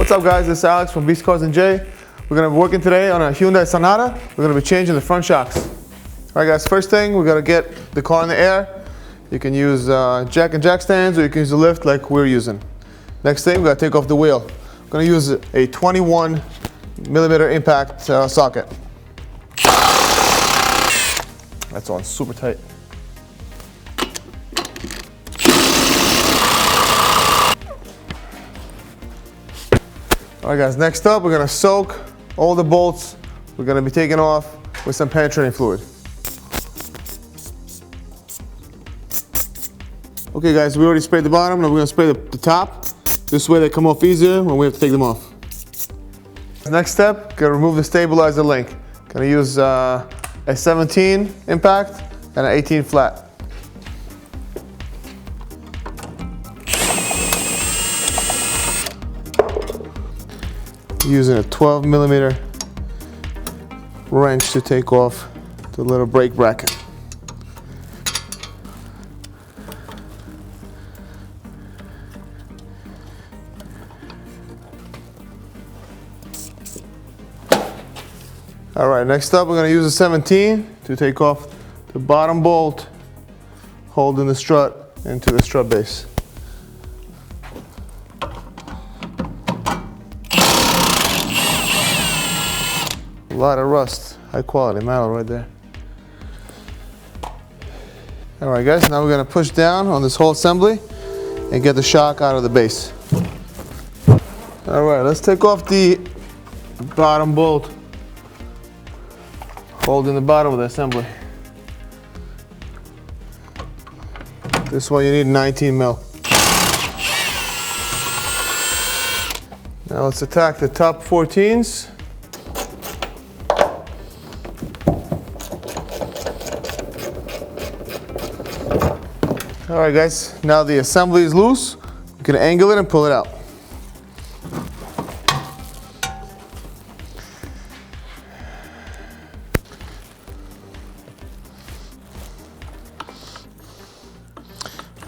What's up guys, this is Alex from Beast Cars and J. We're going to be working today on a Hyundai Sonata. We're going to be changing the front shocks. Alright guys, first thing, we're going to get the car in the air. You can use jack and jack stands, or you can use the lift like we're using. Next thing, we're going to take off the wheel. We're going to use a 21 millimeter impact socket. That's on super tight. Alright guys, next up we're going to soak all the bolts. We're going to be taking off with some penetrating fluid. Okay guys, we already sprayed the bottom, now we're going to spray the top. This way they come off easier when we have to take them off. Next step, going to remove the stabilizer link. Going to use a 17 impact and an 18 flat. Using a 12 millimeter wrench to take off the little brake bracket. All right, next up we're going to use a 17 to take off the bottom bolt holding the strut into the strut base. A lot of rust, high quality metal right there. All right guys, now we're going to push down on this whole assembly and get the shock out of the base. All right, let's take off the bottom bolt holding the bottom of the assembly. This one you need 19 mil. Now let's attack the top 14s. All right guys, now the assembly is loose. You can angle it and pull it out.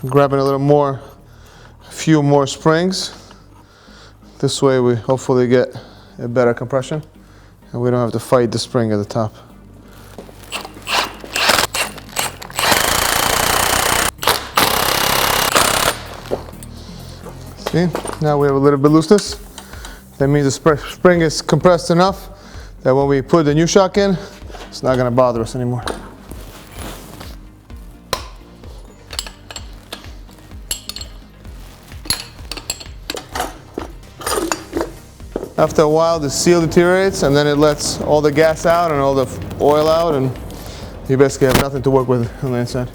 Grabbing a few more springs. This way we hopefully get a better compression and we don't have to fight the spring at the top. See, now we have a little bit of looseness. That means the spring is compressed enough that when we put the new shock in, it's not going to bother us anymore. After a while, the seal deteriorates and then it lets all the gas out and all the oil out, and you basically have nothing to work with on the inside.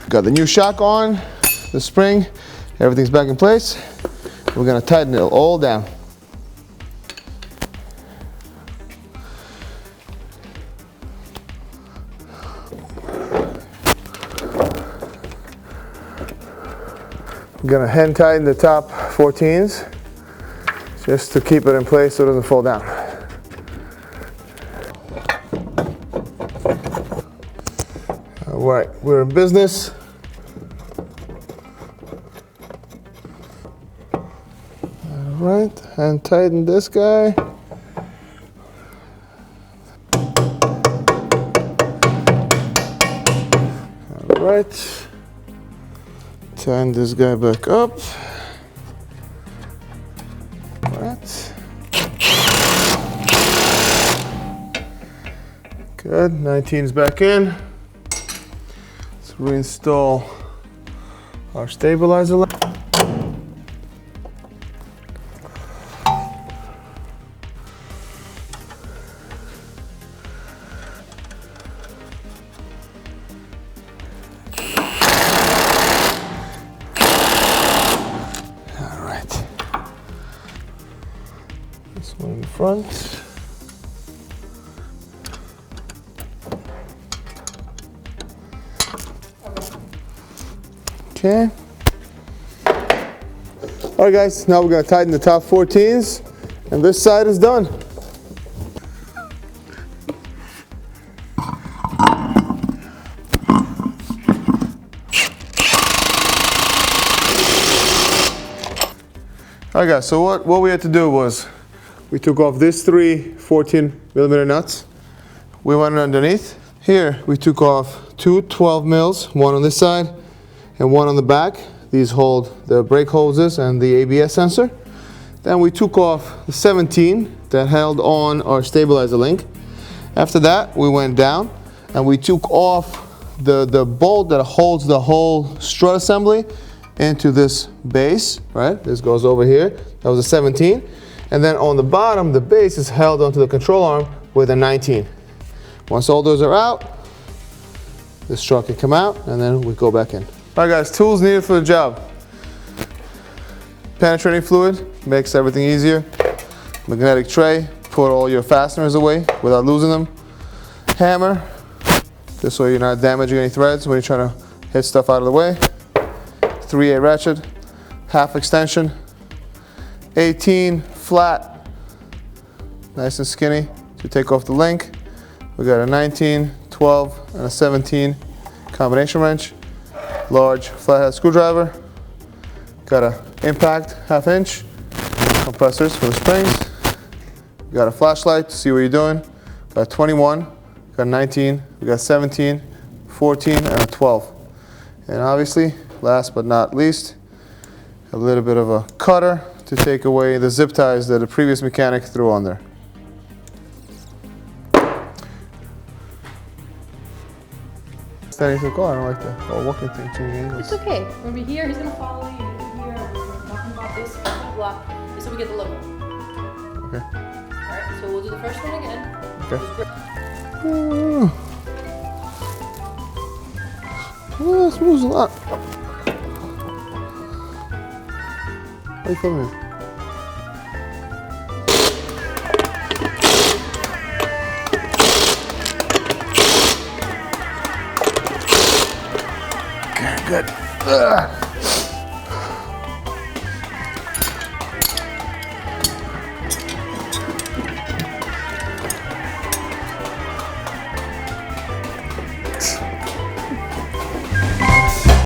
Got the new shock on, the spring, everything's back in place. We're going to tighten it all down. I'm going to hand tighten the top 14s just to keep it in place so it doesn't fall down. All right, we're in business. All right, hand tighten this guy. All right. Tighten this guy back up. Right. Good, 19's back in. Let's reinstall our stabilizer. This one in the front. Okay. All right guys, now we're going to tighten the top 14s and this side is done. Alright guys, so what we had to do was we took off these 3 14mm nuts. We went underneath. Here we took off 2 12 mils, one on this side and one on the back. These hold the brake hoses and the ABS sensor. Then we took off the 17 that held on our stabilizer link. After that, we went down and we took off the bolt that holds the whole strut assembly into this base, right? This goes over here. That was a 17. And then on the bottom, the base is held onto the control arm with a 19. Once all those are out, this strut can come out and then we go back in. All right guys, tools needed for the job. Penetrating fluid makes everything easier. Magnetic tray, put all your fasteners away without losing them. Hammer, this way you're not damaging any threads when you're trying to hit stuff out of the way. 3/8 ratchet, half extension, 18 flat, nice and skinny to take off the link. We got a 19, 12, and a 17 combination wrench, large flathead screwdriver, got a impact 1/2 inch, compressors for the springs, got a flashlight to see what you're doing, got 21, got 19, we got 17, 14, and a 12. And obviously, last but not least, a little bit of a cutter to take away the zip ties that the previous mechanic threw on there. Standing to the car, I don't like the whole walking thing, changing angles. It's okay. When we're here, he's gonna follow you. Here, we're talking about this, blah, blah, blah. This is so we get the logo. Okay. Alright, so we'll do the first one again. Okay. Oh, this moves a lot. How are you filming? Okay, good. Ugh.